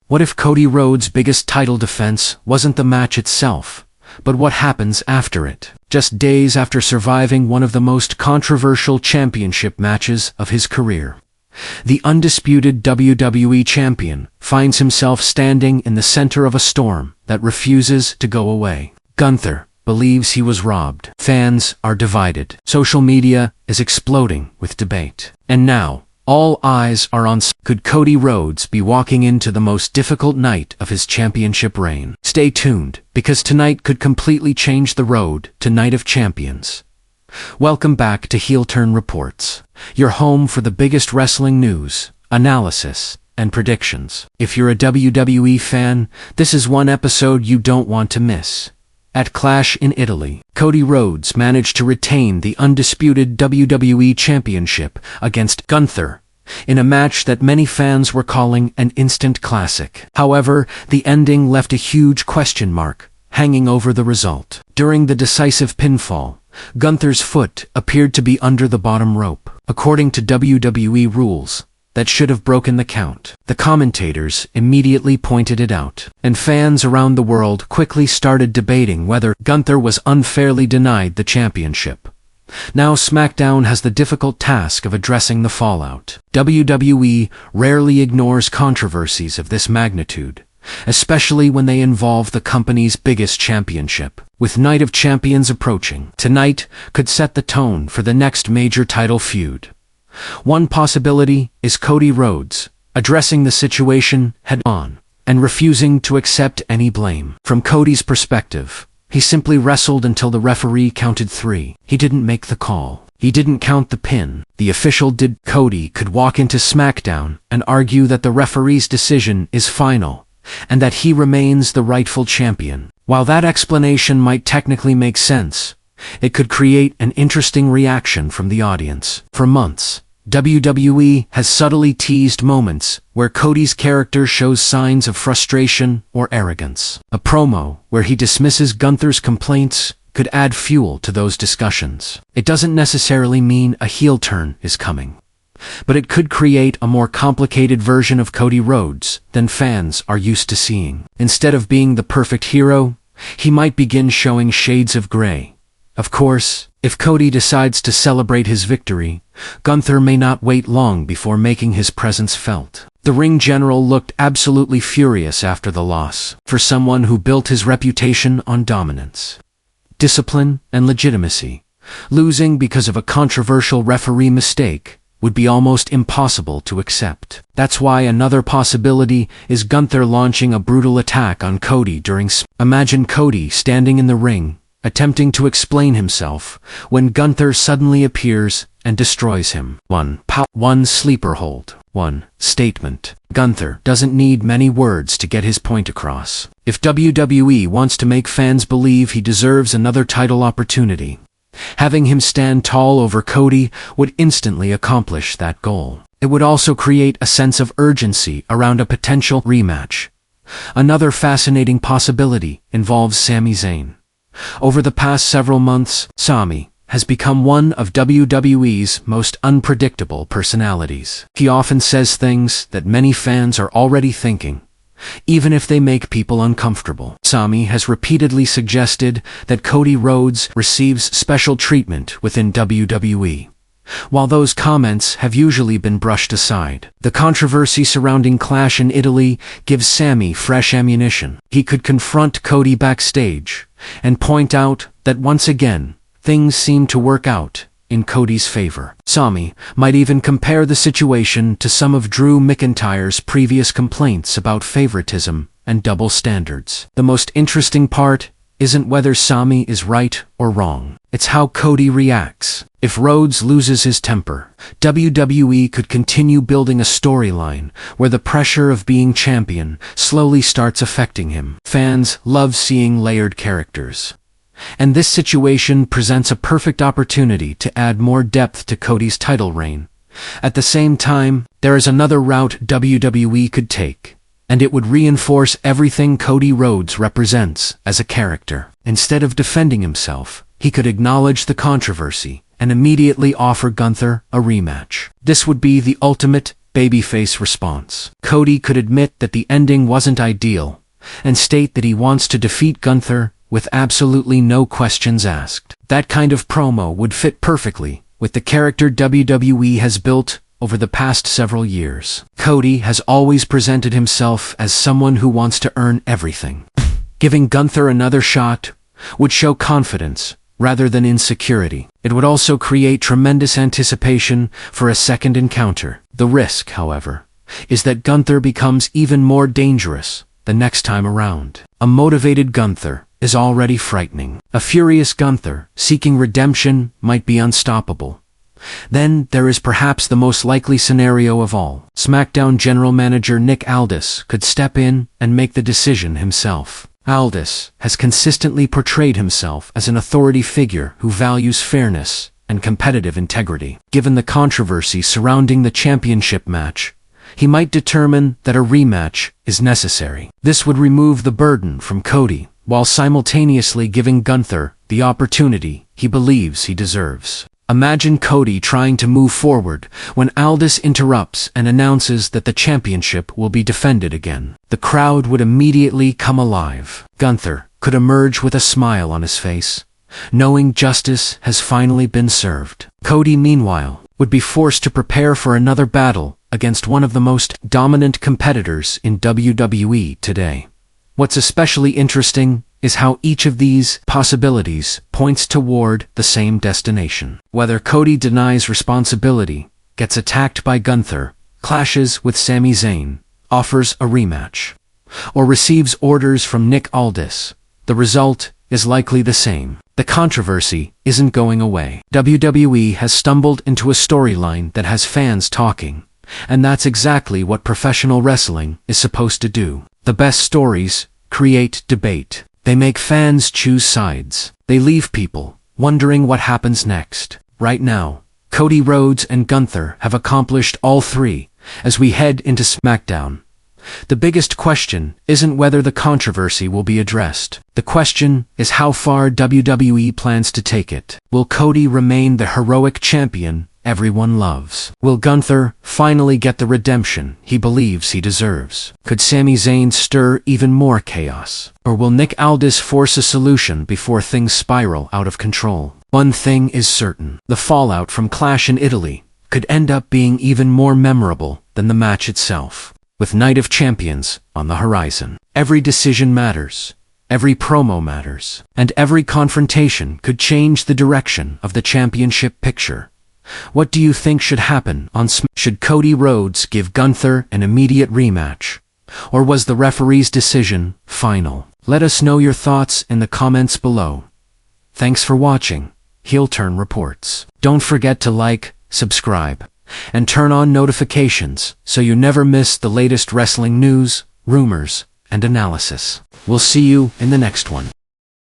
What if Cody Rhodes' biggest title defense wasn't the match itself, but what happens after it? Just days after surviving one of the most controversial championship matches of his career, the undisputed WWE champion finds himself standing in the center of a storm that refuses to go away. Gunther believes he was robbed. Fans are divided. Social media is exploding with debate. And now, all eyes are on could Cody Rhodes be walking into the most difficult night of his championship reign? Stay tuned, because tonight could completely change the road to Night of Champions. Welcome back to HeelTurn Reports, your home for the biggest wrestling news, analysis, and predictions. If you're a WWE fan, this is one episode you don't want to miss. At Clash in Italy, Cody Rhodes managed to retain the undisputed WWE Championship against Gunther in a match that many fans were calling an instant classic. However, the ending left a huge question mark hanging over the result. During the decisive pinfall, Gunther's foot appeared to be under the bottom rope. According to WWE rules, that should have broken the count. The commentators immediately pointed it out, and fans around the world quickly started debating whether Gunther was unfairly denied the championship. Now SmackDown has the difficult task of addressing the fallout. WWE rarely ignores controversies of this magnitude, especially when they involve the company's biggest championship. With Night of Champions approaching, tonight could set the tone for the next major title feud. One possibility is Cody Rhodes addressing the situation head-on and refusing to accept any blame. From Cody's perspective, he simply wrestled until the referee counted 3. He didn't make the call. He didn't count the pin. The official did. Cody could walk into SmackDown and argue that the referee's decision is final and that he remains the rightful champion. While that explanation might technically make sense, it could create an interesting reaction from the audience. For months, WWE has subtly teased moments where Cody's character shows signs of frustration or arrogance. A promo where he dismisses Gunther's complaints could add fuel to those discussions. It doesn't necessarily mean a heel turn is coming, but it could create a more complicated version of Cody Rhodes than fans are used to seeing. Instead of being the perfect hero, he might begin showing shades of gray. Of course, if Cody decides to celebrate his victory, Gunther may not wait long before making his presence felt. The ring general looked absolutely furious after the loss, for someone who built his reputation on dominance, discipline, and legitimacy. Losing because of a controversial referee mistake would be almost impossible to accept. That's why another possibility is Gunther launching a brutal attack on Cody during Imagine Cody standing in the ring, attempting to explain himself, when Gunther suddenly appears and destroys him. One sleeper hold. One statement. Gunther doesn't need many words to get his point across. If WWE wants to make fans believe he deserves another title opportunity, having him stand tall over Cody would instantly accomplish that goal. It would also create a sense of urgency around a potential rematch. Another fascinating possibility involves Sami Zayn. Over the past several months, Sami has become one of WWE's most unpredictable personalities. He often says things that many fans are already thinking, even if they make people uncomfortable. Sami has repeatedly suggested that Cody Rhodes receives special treatment within WWE, while those comments have usually been brushed aside. The controversy surrounding Clash in Italy gives Sami fresh ammunition. He could confront Cody backstage and point out that once again, things seem to work out in Cody's favor. Sami might even compare the situation to some of Drew McIntyre's previous complaints about favoritism and double standards. The most interesting part isn't whether Sami is right or wrong. It's how Cody reacts. If Rhodes loses his temper, WWE could continue building a storyline where the pressure of being champion slowly starts affecting him. Fans love seeing layered characters, and this situation presents a perfect opportunity to add more depth to Cody's title reign. At the same time, there is another route WWE could take, and it would reinforce everything Cody Rhodes represents as a character. Instead of defending himself, he could acknowledge the controversy and immediately offer Gunther a rematch. This would be the ultimate babyface response. Cody could admit that the ending wasn't ideal, and state that he wants to defeat Gunther with absolutely no questions asked. That kind of promo would fit perfectly with the character WWE has built over the past several years. Cody has always presented himself as someone who wants to earn everything. Giving Gunther another shot would show confidence rather than insecurity. It would also create tremendous anticipation for a second encounter. The risk, however, is that Gunther becomes even more dangerous the next time around. A motivated Gunther is already frightening. A furious Gunther seeking redemption might be unstoppable. Then there is perhaps the most likely scenario of all. SmackDown General Manager Nick Aldis could step in and make the decision himself. Aldis has consistently portrayed himself as an authority figure who values fairness and competitive integrity. Given the controversy surrounding the championship match, he might determine that a rematch is necessary. This would remove the burden from Cody, while simultaneously giving Gunther the opportunity he believes he deserves. Imagine Cody trying to move forward when Aldis interrupts and announces that the championship will be defended again. The crowd would immediately come alive. Gunther could emerge with a smile on his face, knowing justice has finally been served. Cody, meanwhile, would be forced to prepare for another battle against one of the most dominant competitors in WWE today. What's especially interesting is how each of these possibilities points toward the same destination. Whether Cody denies responsibility, gets attacked by Gunther, clashes with Sami Zayn, offers a rematch, or receives orders from Nick Aldis, the result is likely the same. The controversy isn't going away. WWE has stumbled into a storyline that has fans talking, and that's exactly what professional wrestling is supposed to do. The best stories create debate. They make fans choose sides. They leave people wondering what happens next. Right now, Cody Rhodes and Gunther have accomplished all three as we head into SmackDown. The biggest question isn't whether the controversy will be addressed. The question is how far WWE plans to take it. Will Cody remain the heroic champion everyone loves? Will Gunther finally get the redemption he believes he deserves? Could Sami Zayn stir even more chaos? Or will Nick Aldis force a solution before things spiral out of control? One thing is certain. The fallout from Clash in Italy could end up being even more memorable than the match itself. With Night of Champions on the horizon, every decision matters, every promo matters, and every confrontation could change the direction of the championship picture. What do you think should happen on SmackDown? Should Cody Rhodes give Gunther an immediate rematch? Or was the referee's decision final? Let us know your thoughts in the comments below. Thanks for watching HeelTurn Reports. Don't forget to like, subscribe, and turn on notifications so you never miss the latest wrestling news, rumors, and analysis. We'll see you in the next one.